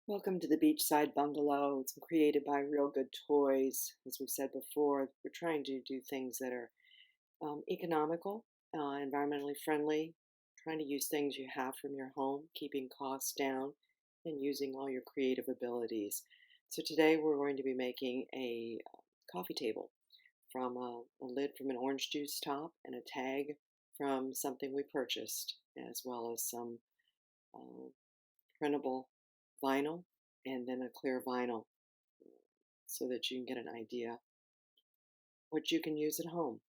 Welcome to the Beachside Bungalow. It's created by Real Good Toys. As we've said before, we're trying to do things that are economical, environmentally friendly, trying to use things you have from your home, keeping costs down, and using all your creative abilities. So today we're going to be making a coffee table from a lid from an orange juice top and a tag from something we purchased, as well as some uh, printable vinyl and then a clear vinyl so that you can get an idea what you can use at home.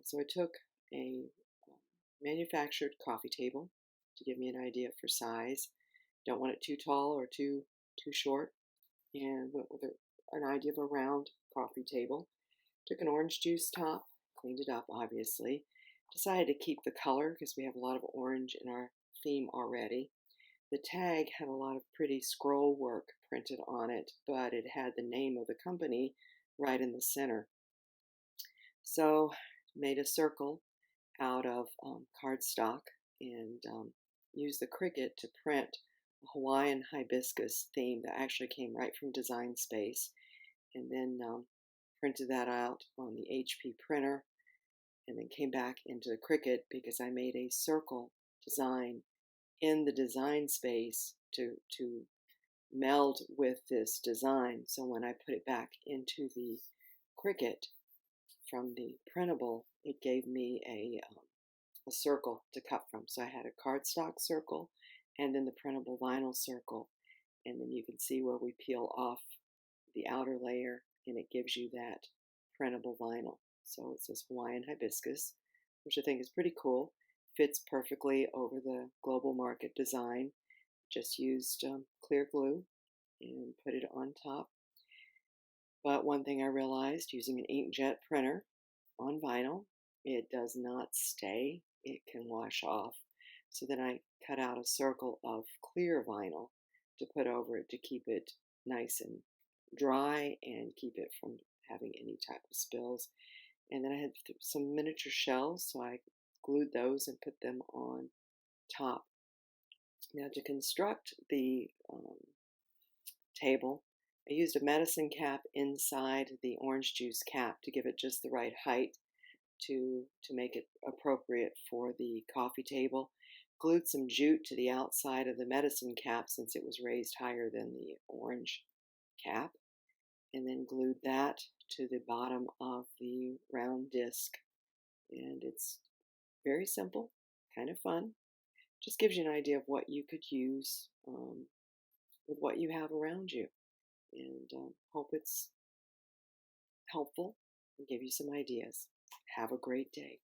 So I took a manufactured coffee table to give me an idea for size. Don't want it too tall or too short, and went with an idea of a round coffee table. Took an orange juice top, cleaned it up obviously. Decided to keep the color because we have a lot of orange in our theme already. The tag had a lot of pretty scroll work printed on it, but it had the name of the company right in the center. So made a circle out of cardstock and used the Cricut to print a Hawaiian hibiscus theme that actually came right from Design Space, and then printed that out on the HP printer, and then came back into the Cricut because I made a circle design in the Design Space to meld with this design. So when I put it back into the Cricut from the printable, it gave me a circle to cut from. So I had a cardstock circle and then the printable vinyl circle, and then you can see where we peel off the outer layer and it gives you that printable vinyl. So it says Hawaiian hibiscus, which I think is pretty cool. Fits perfectly over the global market design. Just used clear glue and put it on top. But one thing I realized using an inkjet printer on vinyl, it does not stay. It can wash off. So then I cut out a circle of clear vinyl to put over it to keep it nice and dry and keep it from having any type of spills. And then I had some miniature shells, so I glued those and put them on top. Now to construct the table, I used a medicine cap inside the orange juice cap to give it just the right height to make it appropriate for the coffee table. Glued some jute to the outside of the medicine cap since it was raised higher than the orange cap, and then glued that to the bottom of the round disc. And it's very simple, kind of fun. Just gives you an idea of what you could use with what you have around you. And hope it's helpful and give you some ideas. Have a great day.